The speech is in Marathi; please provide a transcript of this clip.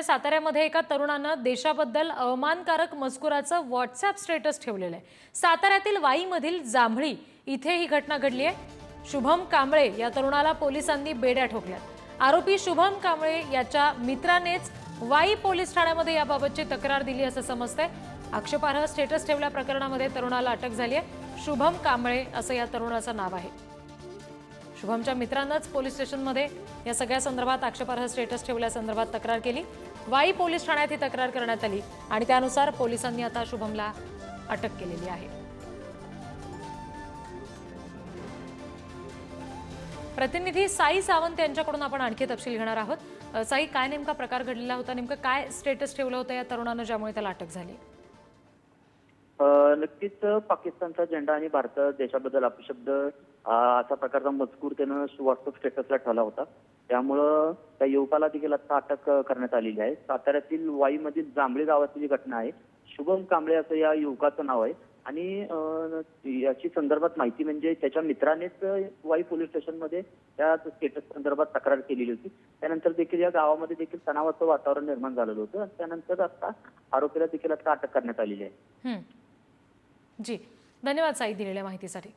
आहे। साताऱ्यामध्ये एका तरुणानं देशाबद्दल अवमानकारक मजकुराचं व्हॉट्सअप स्टेटस ठेवलेलं आहे। साताऱ्यातील वाईमधील जांभळी इथे ही घटना घडली आहे। शुभम कांबळे या तरुणाला पोलिसांनी बेड्या ठोकल्यात। आरोपी शुभम कांबळे याच्या मित्रानेच वाई पोलीस ठाण्यामध्ये याबाबतची तक्रार दिली असं समजतंय। आक्षेपार्ह स्टेटस ठेवल्या प्रकरणामध्ये तरुणाला अटक झाली आहे। शुभम कांबळे असं या तरुणाचं नाव आहे। शुभमच्या मित्रांनाच पोलीस स्टेशनमध्ये या सगळ्या संदर्भात आक्षेपार्ह स्टेटस ठेवल्यासंदर्भात तक्रार केली। वाई पोलीस ठाण्यात ही तक्रार करण्यात आली आणि त्यानुसार पोलिसांनी आता शुभमला अटक केलेली आहे। प्रतिनिधी साई सावंत यांच्याकडून आपण आणखी तपशील घेणार आहोत। साई, काय नेमका प्रकार घडलेला होता? नेमकं काय स्टेटस ठेवलं होतं या तरुणानं ज्यामुळे त्याला अटक झाली? नक्कीच पाकिस्तानचा झेंडा आणि भारत देशाबद्दल अपशब्द अशा प्रकारचा मजकूर त्यानं व्हॉट्सअप स्टेटसला ठेवला होता। त्यामुळं त्या युवकाला देखील आता अटक करण्यात आलेली आहे। साताऱ्यातील वाईमधील जांभळी गावातील घटना आहे। शुभम कांबळे असं या युवकाचं नाव आहे आणि याची संदर्भात माहिती म्हणजे त्याच्या मित्रानेच वाई पोलीस स्टेशनमध्ये त्या स्टेटस संदर्भात तक्रार केलेली होती। त्यानंतर देखील या गावामध्ये देखील तणावाचं वातावरण निर्माण झालेलं होतं। त्यानंतर आता आरोपीला देखील आता अटक करण्यात आलेली आहे। जी, धन्यवाद साई दिलेल्या माहितीसाठी।